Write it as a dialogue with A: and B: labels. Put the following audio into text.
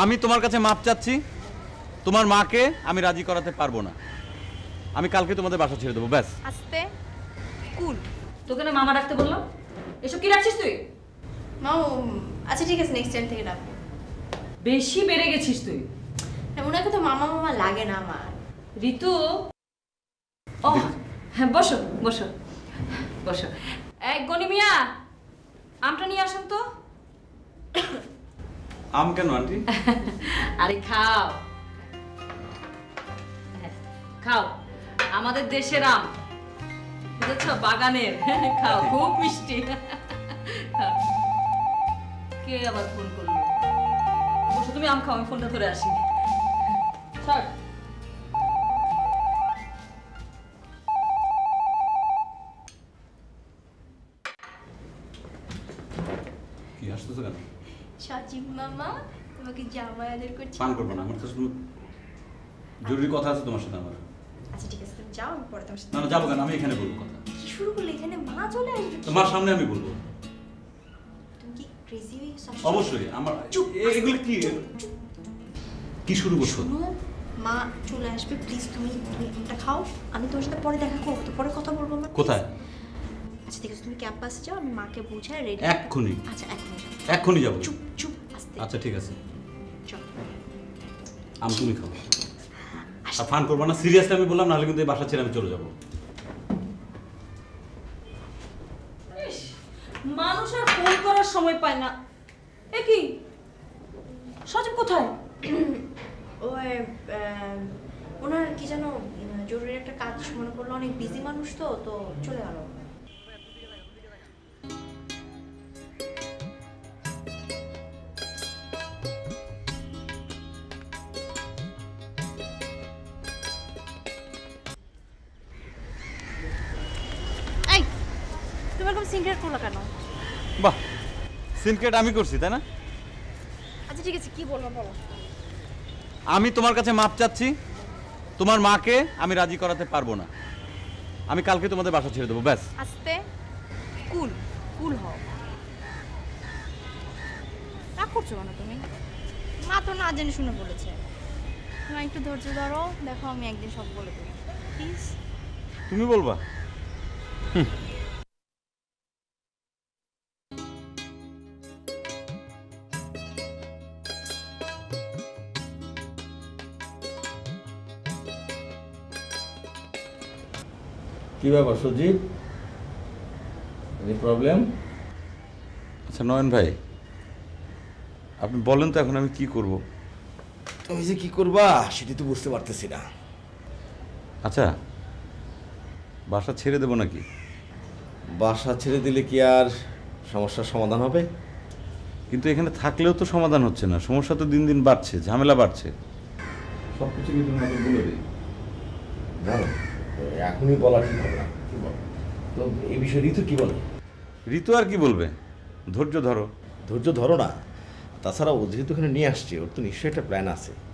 A: আমি তোমার কাছে মাপ চাচ্ছি, তোমার মাকে আমি রাজি করাতে পারবো না। আমি কালকে তোমাদের বাসা ছেড়ে দেবো, ব্যাস।
B: আস্তে কুল।
C: তোকে না মামা ডাকতে বললাম, এসব কি রাখছিস তুই?
B: মাও আচ্ছা ঠিক আছে, নেক্সট টাইম থেকে ডাকবো।
C: বেশি বেড়ে গেছিস তুই।
B: ওনাকে তো মামা মামা লাগে না আমার।
C: ঋতু, ও হ্যাঁ, বসো বসো বসো। এক গনি মিয়া, আমটা নিয়ে আসেন তো।
A: আম কেন আন্টি?
C: আরে খাও, খাও, আমাদের দেশের আম, বুঝেছ, বাগানের। খাও, খুব মিষ্টি। খাও। কে আবার ফোন করলো? বসো, তুমি আম খাও, আমি ফোনটা ধরে আসি। ছাড়।
A: কি আসতেছো কেন?
B: সজীব মামা তোমাকে জামাই আদর করছে।
A: পান করবো না, আমার তো শুধু জরুরি কথা আছে তোমার সাথে আমার।
B: আচ্ছা ঠিক আছে, তুমি যাও, আমি পরে তোমার সাথে।
A: না না, যাবো কেন, আমি এখানে বলবো কথা।
B: কি শুরু করলে? এখানে মা চলে আসবে।
A: তোমার সামনে আমি বলবো।
B: তুমি কি ক্রেজি হয়ে গেছো?
A: অবশ্যই। আমার
B: চুপ।
A: এগুলো কি কি শুরু করছো?
B: শোনো, মা চলে আসবে, প্লিজ তুমি এটা খাও, আমি তোমার সাথে পরে দেখা করবো, তো পরে কথা বলবো আমরা।
A: কোথায়?
B: আচ্ছা ঠিক আছে, তুমি ক্যাম্পাসে যাও, আমি মাকে বুঝাই রেডি।
A: এক্ষুনি?
B: আচ্ছা এখনই যাও।
A: এক্ষুনি যাবো।
B: চুপ চুপ, আস্তে।
A: আচ্ছা ঠিক আছে,
B: চল।
A: আম তুমি খাও। আর ফান করবো না, সিরিয়াসলি আমি বললাম, নাহলে কিন্তু এই বাসা ছেড়ে আমি চলে যাবো।
C: ইস, মানুষ আর ফোন করার সময় পায় না। এ কি, সজীব কোথায়?
B: ওই ওনার কি যেন জরুরি একটা কাজ মনে করলো, অনেক বিজি মানুষ তো তো চলে গেল। এই তুমি এরকম সিগারেট করলো কেন?
A: বাহ, সিনক্রেট আমি করছি তাই না?
B: আচ্ছা ঠিক আছে, কি বলবো বলো।
A: আমি তোমার কাছে মাপ চাচ্ছি, তোমার মাকে আমি রাজি করাতে পারবো না। আমি কালকে তোমাদের বাসা ছেড়ে দেবো, ব্যাস।
B: আস্তে কুল, কুল হও। রাগ করছো কেন তুমি? মা তো না জেনে শুনে বলেছে। তুমি একটু ধৈর্য ধরো, দেখো আমি একদিন সব বলে দেবো, প্লিজ।
A: তুমি বলবা?
D: কি ব্যাপার সজীব, এনি প্রবলেম?
A: আচ্ছা নয়ন ভাই, আপনি বলেন তো এখন আমি কি করব?
D: তুমি যে কি করবা সেটি তো বুঝতে পারতেছি না।
A: আচ্ছা, বাসা ছেড়ে দেবো নাকি?
D: বাসা ছেড়ে দিলে কি আর সমস্যার সমাধান হবে?
A: কিন্তু এখানে থাকলেও তো সমাধান হচ্ছে না, সমস্যা তো দিন দিন বাড়ছে, ঝামেলা বাড়ছে। সব কিছু কি তুমি আমাকে বলে দিই?
D: জানো, এখনই বলা ঠিক হবে না। কি বল তো এই বিষয়ে ঋতু কি বলে?
A: ঋতু আর কি বলবে, ধৈর্য ধরো।
D: ধৈর্য ধরো না, তাছাড়া ও যেহেতু এখানে নিয়ে আসছে, ওর তো নিশ্চয়ই একটা প্ল্যান আছে।